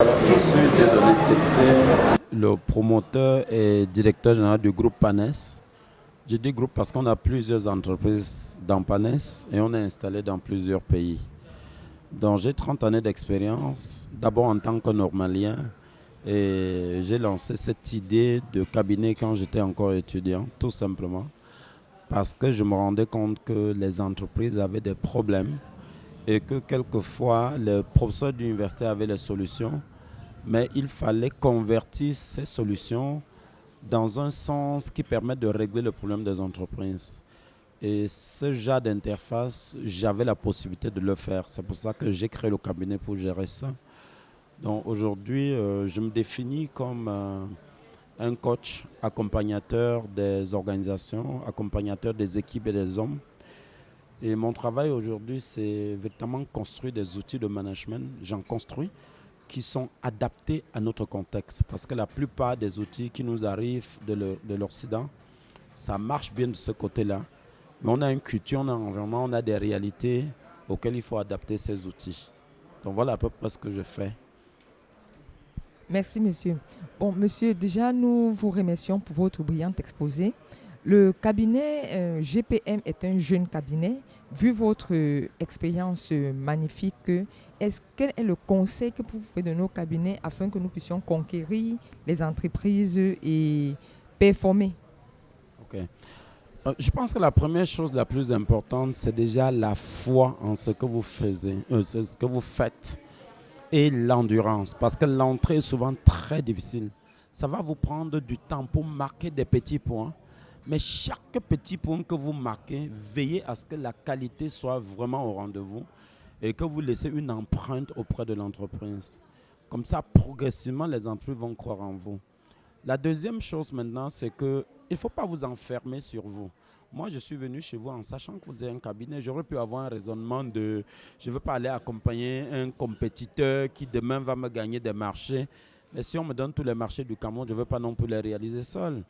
Je suis Dieudonné Tetsé, le promoteur et directeur général du groupe Panes. Je dis groupe parce qu'on a plusieurs entreprises dans Panes et on est installé dans plusieurs pays. Donc j'ai 30 années d'expérience, d'abord en tant que normalien, et j'ai lancé cette idée de cabinet quand j'étais encore étudiant, tout simplement, parce que je me rendais compte que les entreprises avaient des problèmes et que quelquefois les professeurs d'université avaient les solutions, mais il fallait convertir ces solutions dans un sens qui permette de régler le problème des entreprises. Et ce genre d'interface, j'avais la possibilité de le faire. C'est pour ça que j'ai créé le cabinet pour gérer ça. Donc aujourd'hui, je me définis comme un coach accompagnateur des organisations, accompagnateur des équipes et des hommes. Et mon travail aujourd'hui, c'est véritablement construire des outils de management. J'en construis qui sont adaptés à notre contexte. Parce que la plupart des outils qui nous arrivent de l'Occident, ça marche bien de ce côté-là. Mais on a une culture, on a un environnement, on a des réalités auxquelles il faut adapter ces outils. Donc voilà à peu près ce que je fais. Merci, monsieur. Bon, monsieur, déjà, nous vous remercions pour votre brillant exposé. Le cabinet GPM est un jeune cabinet. Vu votre expérience magnifique, quel est le conseil que vous faites de nos cabinets afin que nous puissions conquérir les entreprises et performer? Ok. Je pense que la première chose la plus importante, c'est déjà la foi en ce que vous ce que vous faites et l'endurance. Parce que l'entrée est souvent très difficile. Ça va vous prendre du temps pour marquer des petits points. Mais chaque petit point que vous marquez, veillez à ce que la qualité soit vraiment au rendez-vous et que vous laissez une empreinte auprès de l'entreprise. Comme ça, progressivement, les entreprises vont croire en vous. La deuxième chose maintenant, c'est qu'il ne faut pas vous enfermer sur vous. Moi, je suis venu chez vous en sachant que vous avez un cabinet. J'aurais pu avoir un raisonnement de je ne veux pas aller accompagner un compétiteur qui demain va me gagner des marchés. Mais si on me donne tous les marchés du Cameroun, je ne veux pas non plus les réaliser seul.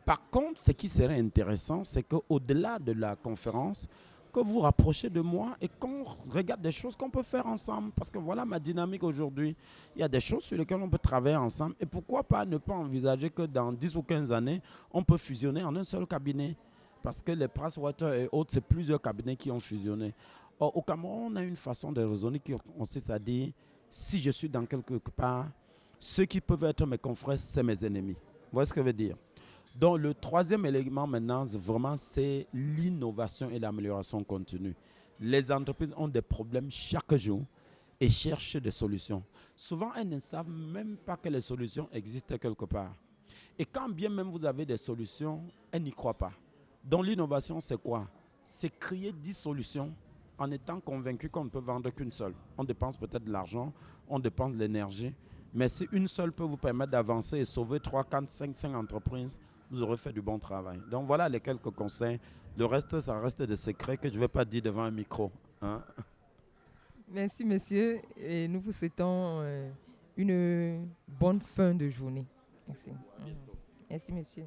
Par contre, ce qui serait intéressant, c'est qu'au-delà de la conférence, que vous rapprochez de moi et qu'on regarde des choses qu'on peut faire ensemble. Parce que voilà ma dynamique aujourd'hui. Il y a des choses sur lesquelles on peut travailler ensemble. Et pourquoi pas ne pas envisager que dans 10 ou 15 années, on peut fusionner en un seul cabinet. Parce que les Pricewaterhouse et autres, c'est plusieurs cabinets qui ont fusionné. Or, au Cameroun, on a une façon de raisonner qui consiste à dire, si je suis dans quelque part, ceux qui peuvent être mes confrères, c'est mes ennemis. Vous voyez ce que je veux dire? Donc, le troisième élément maintenant, vraiment, c'est l'innovation et l'amélioration continue. Les entreprises ont des problèmes chaque jour et cherchent des solutions. Souvent, elles ne savent même pas que les solutions existent quelque part. Et quand bien même vous avez des solutions, elles n'y croient pas. Donc, l'innovation, c'est quoi? C'est créer 10 solutions en étant convaincu qu'on ne peut vendre qu'une seule. On dépense peut-être de l'argent, on dépense de l'énergie, mais si une seule peut vous permettre d'avancer et sauver 3, 4, 5, 5 entreprises, vous aurez fait du bon travail. Donc voilà les quelques conseils. Le reste, ça reste des secrets que je ne vais pas dire devant un micro. Hein? Merci, monsieur. Et nous vous souhaitons une bonne fin de journée. Merci. Merci, monsieur.